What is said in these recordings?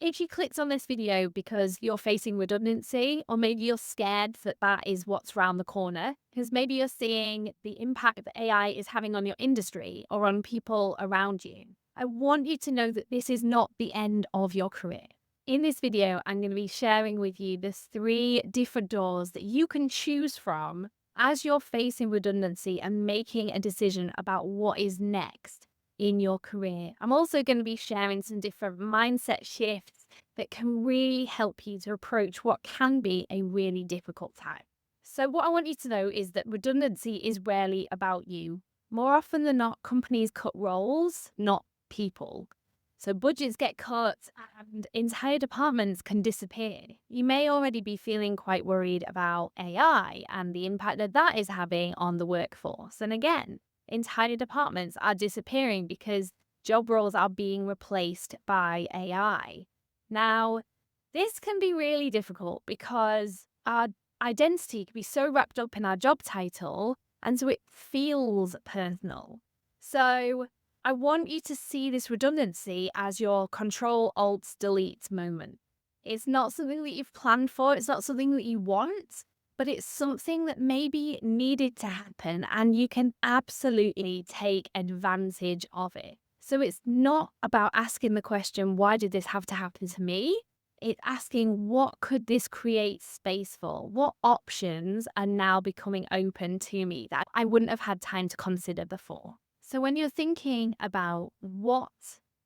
If you clicked on this video because you're facing redundancy, or maybe you're scared that that is what's around the corner, because maybe you're seeing the impact that AI is having on your industry or on people around you, I want you to know that this is not the end of your career. In this video, I'm going to be sharing with you the 3 different doors that you can choose from as you're facing redundancy and making a decision about what is next in your career. I'm also going to be sharing some different mindset shifts that can really help you to approach what can be a really difficult time. So, what I want you to know is that redundancy is rarely about you. More often than not, companies cut roles, not people. So, budgets get cut and entire departments can disappear. You may already be feeling quite worried about AI and the impact that that is having on the workforce. And again, entire departments are disappearing because job roles are being replaced by AI. Now, this can be really difficult because our identity can be so wrapped up in our job title, and so it feels personal. So, I want you to see this redundancy as your Ctrl+Alt+Delete moment. It's not something that you've planned for, it's not something that you want, but it's something that maybe needed to happen and you can absolutely take advantage of it. So it's not about asking the question, why did this have to happen to me? It's asking, what could this create space for? What options are now becoming open to me that I wouldn't have had time to consider before? So when you're thinking about what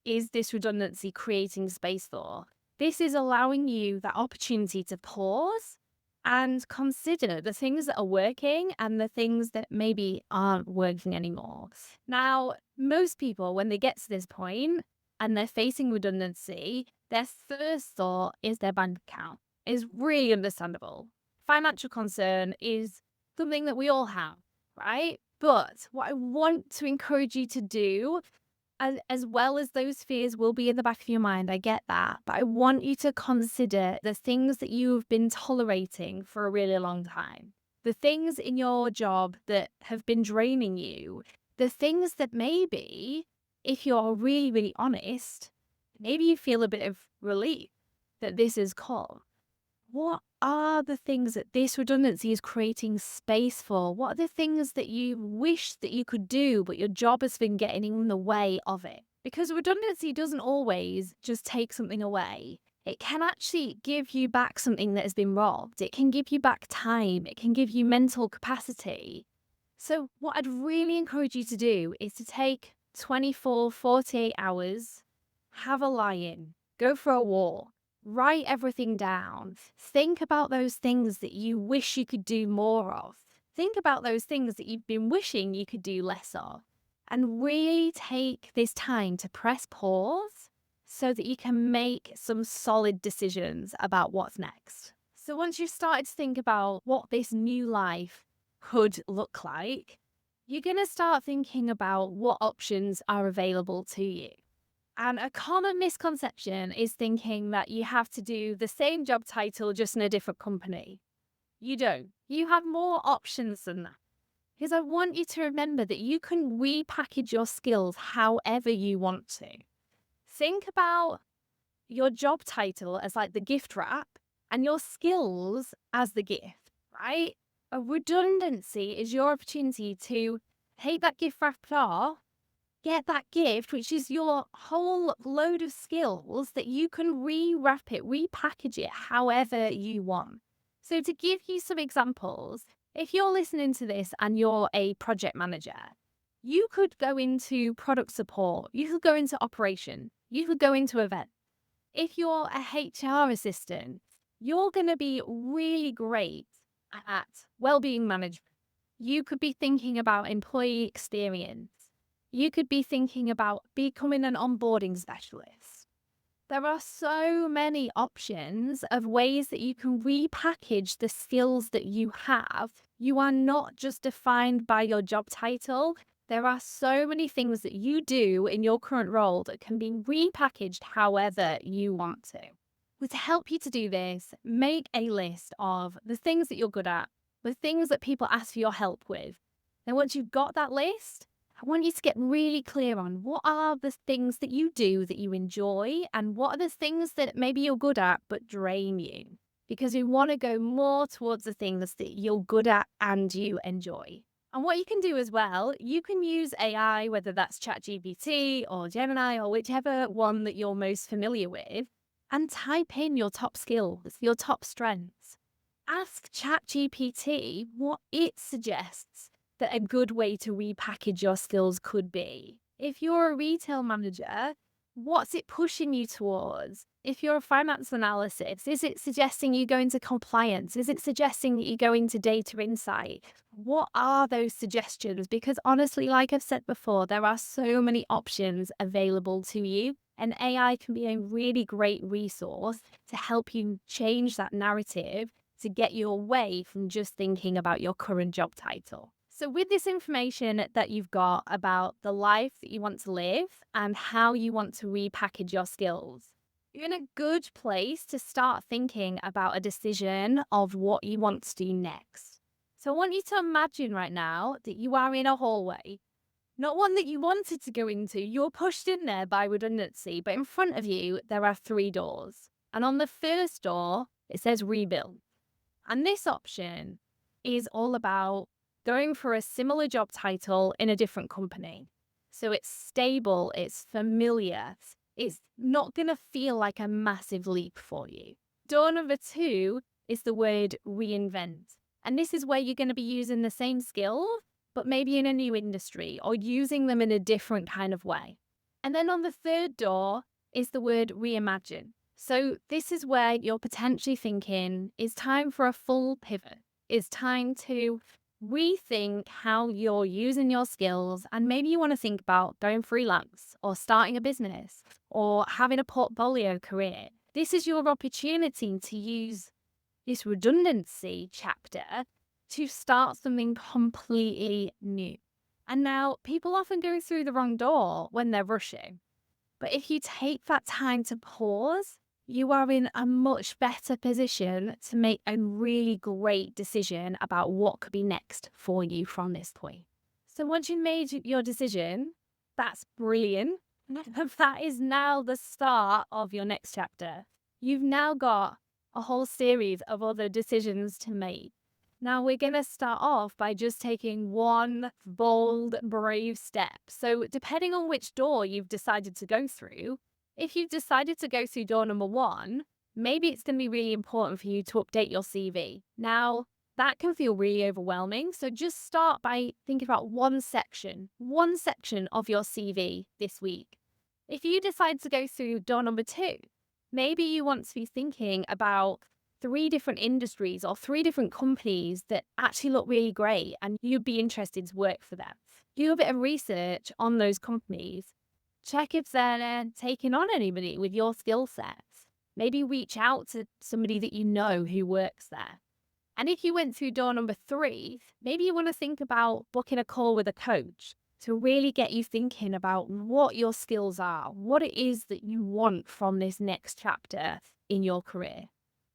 is this redundancy creating space for, this is allowing you that opportunity to pause and consider the things that are working and the things that maybe aren't working anymore. Now, most people, when they get to this point and they're facing redundancy, their first thought is their bank account. Is really understandable. Financial concern is something that we all have, right? But what I want to encourage you to do, as well as those fears will be in the back of your mind, I get that. But I want you to consider the things that you've been tolerating for a really long time. The things in your job that have been draining you. The things that maybe, if you're really, really honest, maybe you feel a bit of relief that this is gone. What are the things that this redundancy is creating space for? What are the things that you wish that you could do, but your job has been getting in the way of it? Because redundancy doesn't always just take something away. It can actually give you back something that has been robbed. It can give you back time. It can give you mental capacity. So what I'd really encourage you to do is to take 24, 48 hours, have a lie-in, go for a walk, write everything down. Think about those things that you wish you could do more of. Think about those things that you've been wishing you could do less of. And really take this time to press pause so that you can make some solid decisions about what's next. So once you've started to think about what this new life could look like, you're going to start thinking about what options are available to you. And a common misconception is thinking that you have to do the same job title just in a different company. You don't. You have more options than that. Because I want you to remember that you can repackage your skills however you want to. Think about your job title as like the gift wrap and your skills as the gift, right? A redundancy is your opportunity to take that gift wrap off, get that gift, which is your whole load of skills that you can rewrap it, repackage it however you want. So to give you some examples, if you're listening to this and you're a project manager, you could go into product support, you could go into operation, you could go into event. If you're a HR assistant, you're going to be really great at well-being management. You could be thinking about employee experience. You could be thinking about becoming an onboarding specialist. There are so many options of ways that you can repackage the skills that you have. You are not just defined by your job title. There are so many things that you do in your current role that can be repackaged however you want to. Well, to help you to do this, make a list of the things that you're good at, the things that people ask for your help with. Then once you've got that list, I want you to get really clear on what are the things that you do that you enjoy and what are the things that maybe you're good at but drain you. Because you want to go more towards the things that you're good at and you enjoy. And what you can do as well, you can use AI, whether that's ChatGPT or Gemini or whichever one that you're most familiar with, and type in your top skills, your top strengths. Ask ChatGPT what it suggests that a good way to repackage your skills could be. If you're a retail manager, what's it pushing you towards? If you're a finance analysis, is it suggesting you go into compliance? Is it suggesting that you go into data insight? What are those suggestions? Because honestly, like I've said before, there are so many options available to you, and AI can be a really great resource to help you change that narrative to get you away from just thinking about your current job title. So, with this information that you've got about the life that you want to live and how you want to repackage your skills, you're in a good place to start thinking about a decision of what you want to do next. So, I want you to imagine right now that you are in a hallway, not one that you wanted to go into. You're pushed in there by redundancy, but in front of you, there are 3 doors. And on the first door, it says rebuild. And this option is all about going for a similar job title in a different company. So it's stable, it's familiar, it's not going to feel like a massive leap for you. Door number 2 is the word reinvent. And this is where you're going to be using the same skill, but maybe in a new industry or using them in a different kind of way. And then on the third door is the word reimagine. So this is where you're potentially thinking, it's time for a full pivot. It's time to rethink how you're using your skills. And maybe you want to think about going freelance or starting a business or having a portfolio career. This is your opportunity to use this redundancy chapter to start something completely new. And now people often go through the wrong door when they're rushing. But if you take that time to pause, you are in a much better position to make a really great decision about what could be next for you from this point. So once you've made your decision, that's brilliant. That is now the start of your next chapter. You've now got a whole series of other decisions to make. Now we're going to start off by just taking one bold, brave step. So depending on which door you've decided to go through, if you've decided to go through door number 1, maybe it's going to be really important for you to update your CV. Now, that can feel really overwhelming. So just start by thinking about one section of your CV this week. If you decide to go through door number 2, maybe you want to be thinking about 3 different industries or 3 different companies that actually look really great and you'd be interested to work for them. Do a bit of research on those companies. Check if they're taking on anybody with your skill sets. Maybe reach out to somebody that you know who works there. And if you went through door number 3, maybe you want to think about booking a call with a coach to really get you thinking about what your skills are, what it is that you want from this next chapter in your career.